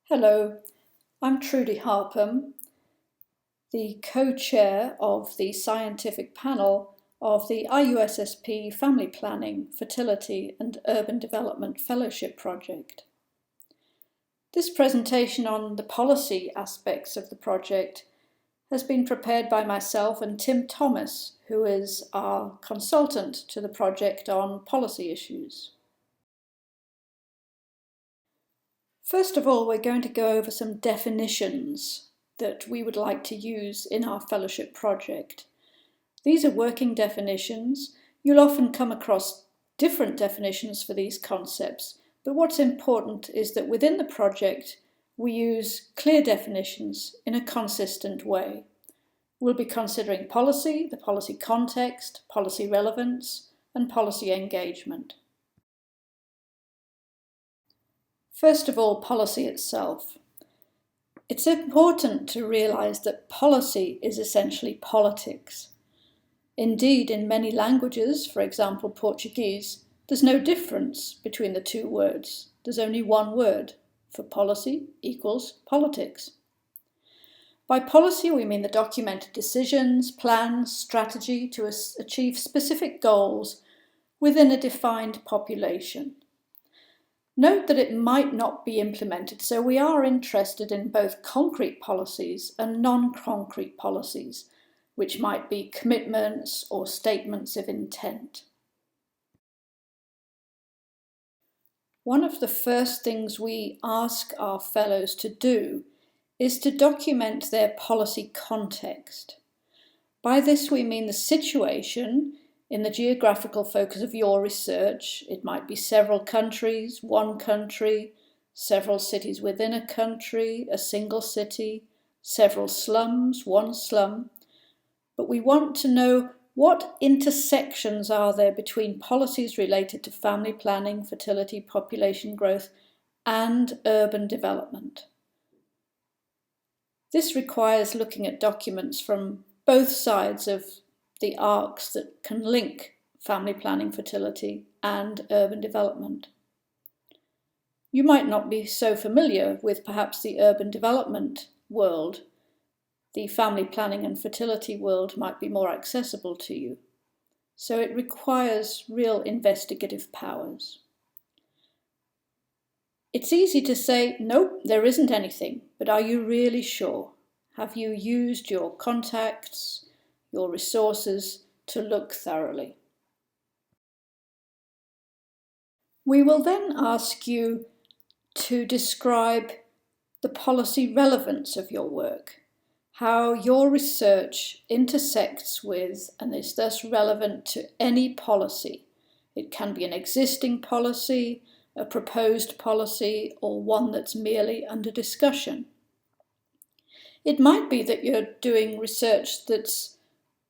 Hello, I'm Trudy Harpham, the co-chair of the scientific panel of the IUSSP Family Planning, Fertility and Urban Development Fellowship Project. This presentation on the policy aspects of the project has been prepared by myself and Tim Thomas, who is our consultant to the project on policy issues. First of all, we're going to go over some definitions that we would like to use in our fellowship project. These are working definitions. You'll often come across different definitions for these concepts, but what's important is that within the project we use clear definitions in a consistent way. We'll be considering policy, the policy context, policy relevance, and policy engagement. First of all, policy itself. It's important to realise that policy is essentially politics. Indeed, in many languages, for example Portuguese, there's no difference between the two words. There's only one word for policy equals politics. By policy, we mean the documented decisions, plans, strategy to achieve specific goals within a defined population. Note that it might not be implemented, so we are interested in both concrete policies and non-concrete policies, which might be commitments or statements of intent. One of the first things we ask our fellows to do is to document their policy context. By this we mean the situation in the geographical focus of your research. It might be several countries, one country, several cities within a country, a single city, several slums, one slum. But we want to know what intersections are there between policies related to family planning, fertility, population growth, and urban development. This requires looking at documents from both sides of the arcs that can link family planning, fertility, and urban development. You might not be so familiar with perhaps the urban development world. The family planning and fertility world might be more accessible to you. So it requires real investigative powers. It's easy to say, nope, there isn't anything, but are you really sure? Have you used your contacts, your resources to look thoroughly? We will then ask you to describe the policy relevance of your work, how your research intersects with and is thus relevant to any policy. It can be an existing policy, a proposed policy, or one that's merely under discussion. It might be that you're doing research that's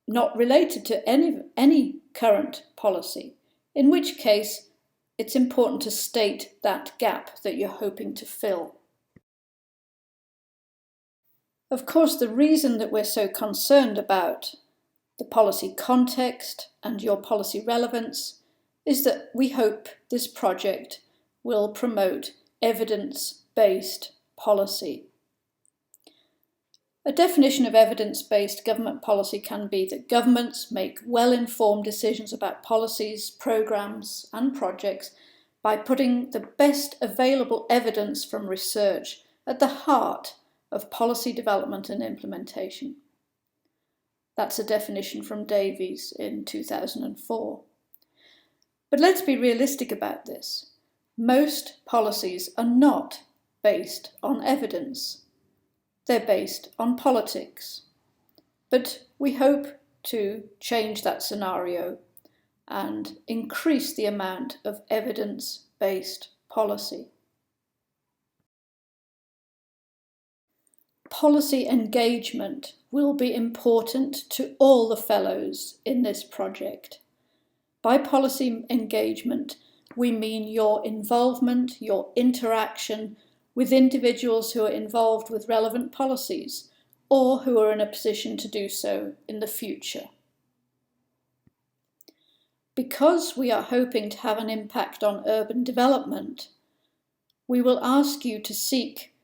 not related to any current policy, in which case it's important to state that gap that you're hoping to fill. Of course, the reason that we're so concerned about the policy context and your policy relevance is that we hope this project will promote evidence-based policy. A definition of evidence-based government policy can be that governments make well-informed decisions about policies, programs, and projects by putting the best available evidence from research at the heart of policy development and implementation. That's a definition from Davies in 2004. But let's be realistic about this. Most policies are not based on evidence. They're based on politics. But we hope to change that scenario and increase the amount of evidence-based policy. Policy engagement will be important to all the fellows in this project. By policy engagement, we mean your involvement, your interaction with individuals who are involved with relevant policies or who are in a position to do so in the future. Because we are hoping to have an impact on urban development, we will ask you to seek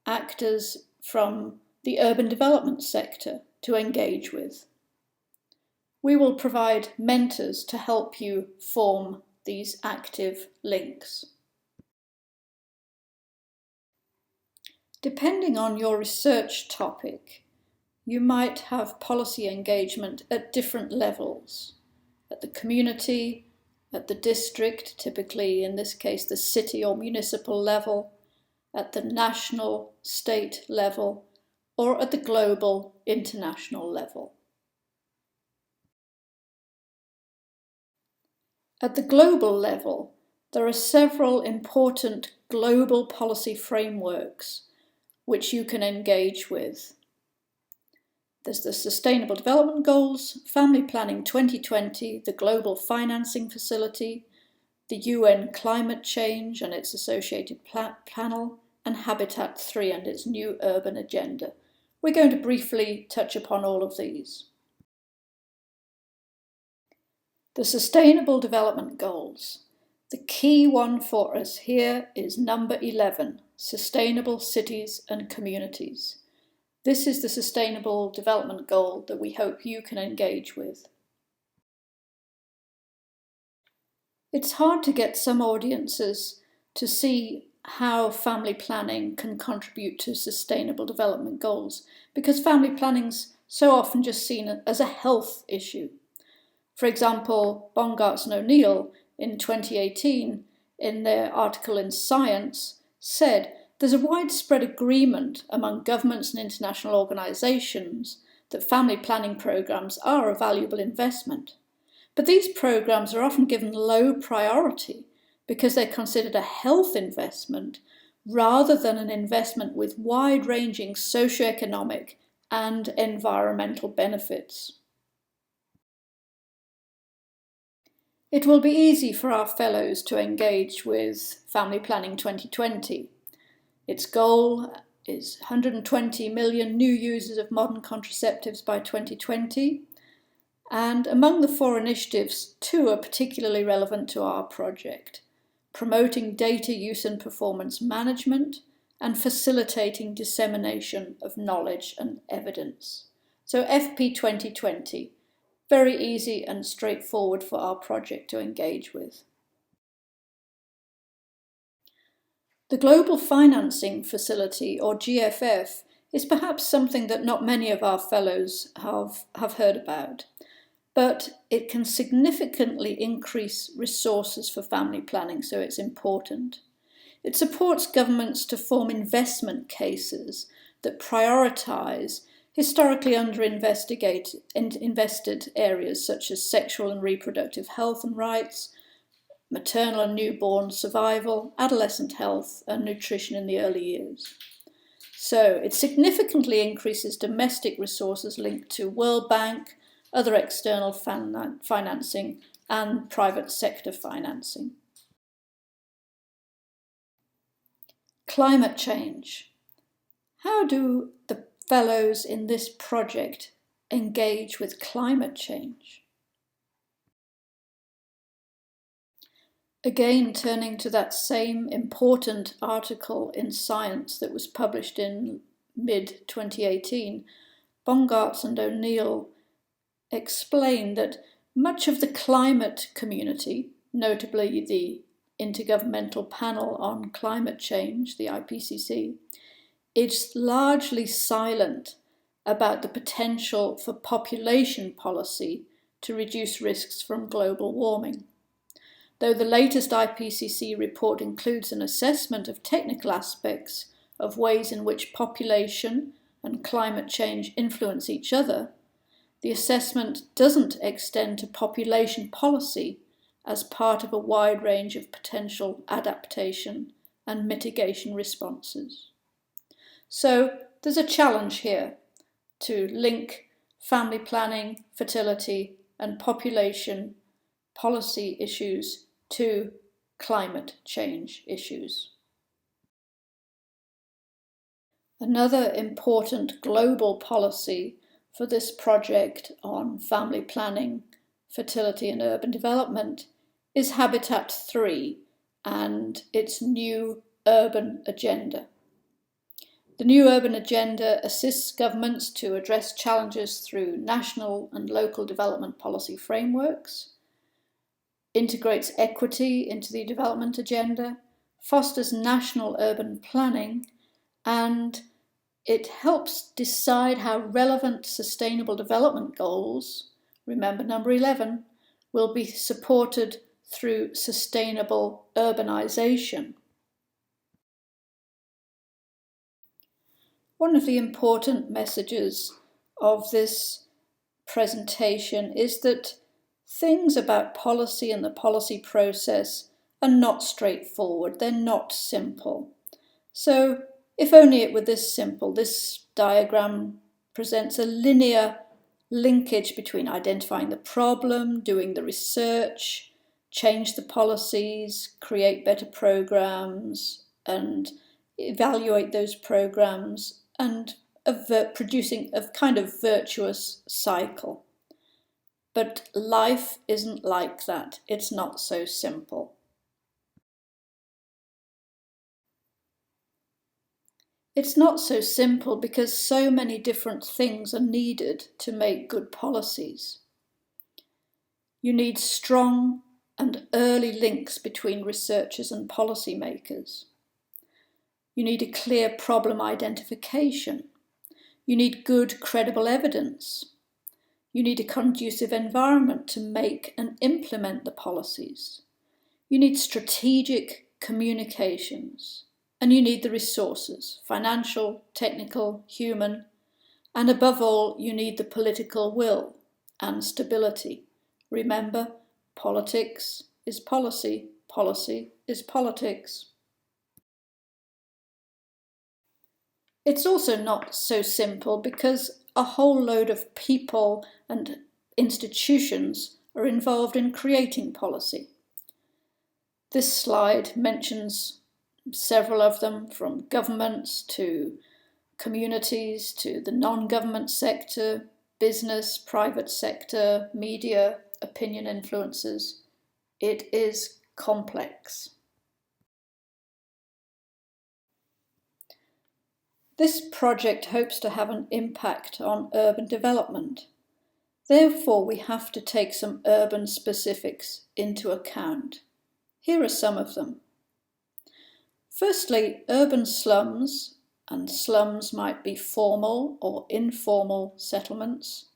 actors from the urban development sector to engage with. We will provide mentors to help you form these active links. Depending on your research topic, you might have policy engagement at different levels, at the community, at the district, typically in this case the city or municipal level, at the national, state level, or at the global, international level. At the global level, there are several important global policy frameworks which you can engage with. There's the Sustainable Development Goals, Family Planning 2020, the Global Financing Facility, the UN Climate Change and its associated panel, and Habitat 3 and its new urban agenda. We're going to briefly touch upon all of these. The Sustainable Development Goals. The key one for us here is number 11, Sustainable Cities and Communities. This is the Sustainable Development Goal that we hope you can engage with. It's hard to get some audiences to see how family planning can contribute to Sustainable Development Goals, because family planning's so often just seen as a health issue. For example, Bongartz and O'Neill in 2018, in their article in Science, said there's a widespread agreement among governments and international organisations that family planning programmes are a valuable investment. But these programmes are often given low priority because they're considered a health investment rather than an investment with wide-ranging socioeconomic and environmental benefits. It will be easy for our fellows to engage with Family Planning 2020. Its goal is 120 million new users of modern contraceptives by 2020. And among the 4 initiatives, 2 are particularly relevant to our project: promoting data use and performance management and facilitating dissemination of knowledge and evidence. So FP 2020, very easy and straightforward for our project to engage with. The Global Financing Facility, or GFF, is perhaps something that not many of our fellows have heard about, but it can significantly increase resources for family planning, so it's important. It supports governments to form investment cases that prioritise historically invested areas such as sexual and reproductive health and rights, maternal and newborn survival, adolescent health, and nutrition in the early years. So it significantly increases domestic resources linked to World Bank, other external financing, and private sector financing. Climate change. How do the fellows in this project engage with climate change? Again, turning to that same important article in Science that was published in mid-2018, Bongartz and O'Neill explained that much of the climate community, notably the Intergovernmental Panel on Climate Change, the IPCC, is largely silent about the potential for population policy to reduce risks from global warming. Though the latest IPCC report includes an assessment of technical aspects of ways in which population and climate change influence each other, the assessment doesn't extend to population policy as part of a wide range of potential adaptation and mitigation responses. So there's a challenge here to link family planning, fertility, and population policy issues to climate change issues. Another important global policy for this project on family planning, fertility and urban development is Habitat 3 and its new urban agenda. The new urban agenda assists governments to address challenges through national and local development policy frameworks, integrates equity into the development agenda, fosters national urban planning, and it helps decide how relevant sustainable development goals, remember number 11, will be supported through sustainable urbanisation. One of the important messages of this presentation is that things about policy and the policy process are not straightforward, they're not simple. So if only it were this simple, this diagram presents a linear linkage between identifying the problem, doing the research, change the policies, create better programs, and evaluate those programs, and producing a kind of virtuous cycle. But life isn't like that. It's not so simple. It's not so simple because so many different things are needed to make good policies. You need strong and early links between researchers and policymakers. You need a clear problem identification. You need good, credible evidence. You need a conducive environment to make and implement the policies. You need strategic communications. And you need the resources, financial, technical, human, and above all, you need the political will and stability. Remember, politics is policy, policy is politics. It's also not so simple because a whole load of people and institutions are involved in creating policy. This slide mentions several of them, from governments to communities to the non-government sector, business, private sector, media, opinion influencers. It is complex. This project hopes to have an impact on urban development. Therefore, we have to take some urban specifics into account. Here are some of them. Firstly, urban slums, and slums might be formal or informal settlements,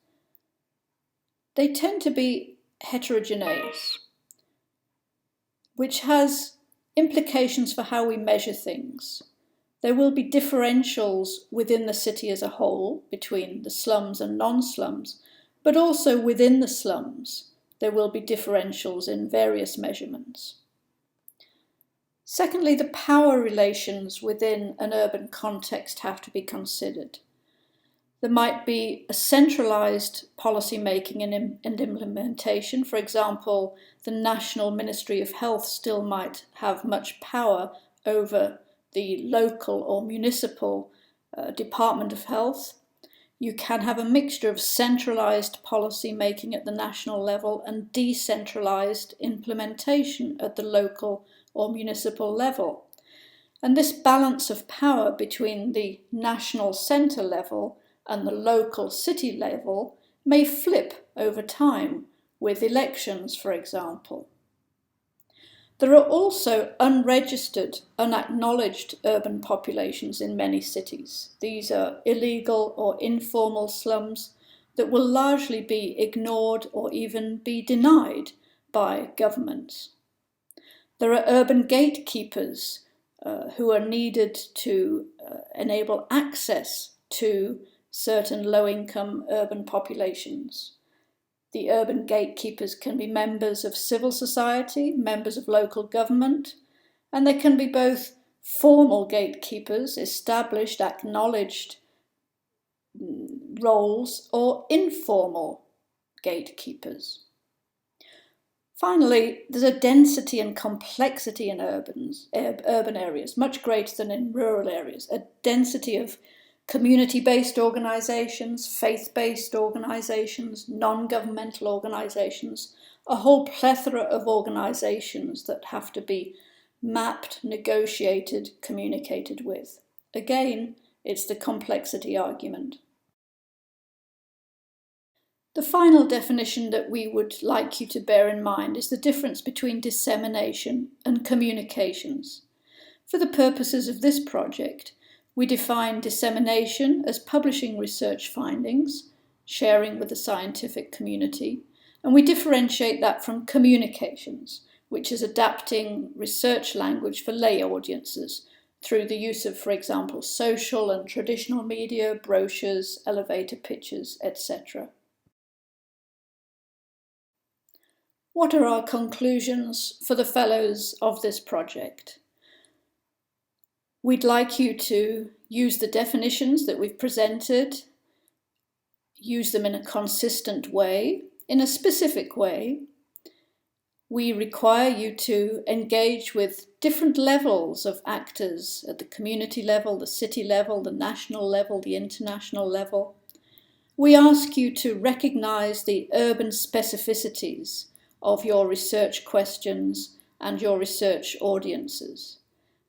they tend to be heterogeneous, which has implications for how we measure things. There will be differentials within the city as a whole between the slums and non-slums, but also within the slums there will be differentials in various measurements. Secondly, the power relations within an urban context have to be considered. There might be a centralised policy making and implementation. For example, the National Ministry of Health still might have much power over the local or municipal Department of Health. You can have a mixture of centralised policy making at the national level and decentralised implementation at the local or municipal level. And this balance of power between the national centre level and the local city level may flip over time with elections, for example. There are also unregistered, unacknowledged urban populations in many cities. These are illegal or informal slums that will largely be ignored or even be denied by governments. There are urban gatekeepers who are needed to enable access to certain low-income urban populations. The urban gatekeepers can be members of civil society, members of local government, and they can be both formal gatekeepers, established, acknowledged roles, or informal gatekeepers. Finally, there's a density and complexity in urban areas, much greater than in rural areas. A density of community-based organisations, faith-based organisations, non-governmental organisations, a whole plethora of organisations that have to be mapped, negotiated, communicated with. Again, It's the complexity argument. The final definition that we would like you to bear in mind is the difference between dissemination and communications. For the purposes of this project, we define dissemination as publishing research findings, sharing with the scientific community, and we differentiate that from communications, which is adapting research language for lay audiences through the use of, for example, social and traditional media, brochures, elevator pitches, etc. What are our conclusions for the fellows of this project? We'd like you to use the definitions that we've presented, use them in a consistent way, in a specific way. We require you to engage with different levels of actors at the community level, the city level, the national level, the international level. We ask you to recognize the urban specificities of your research questions and your research audiences.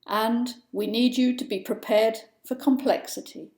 And we need you to be prepared for complexity.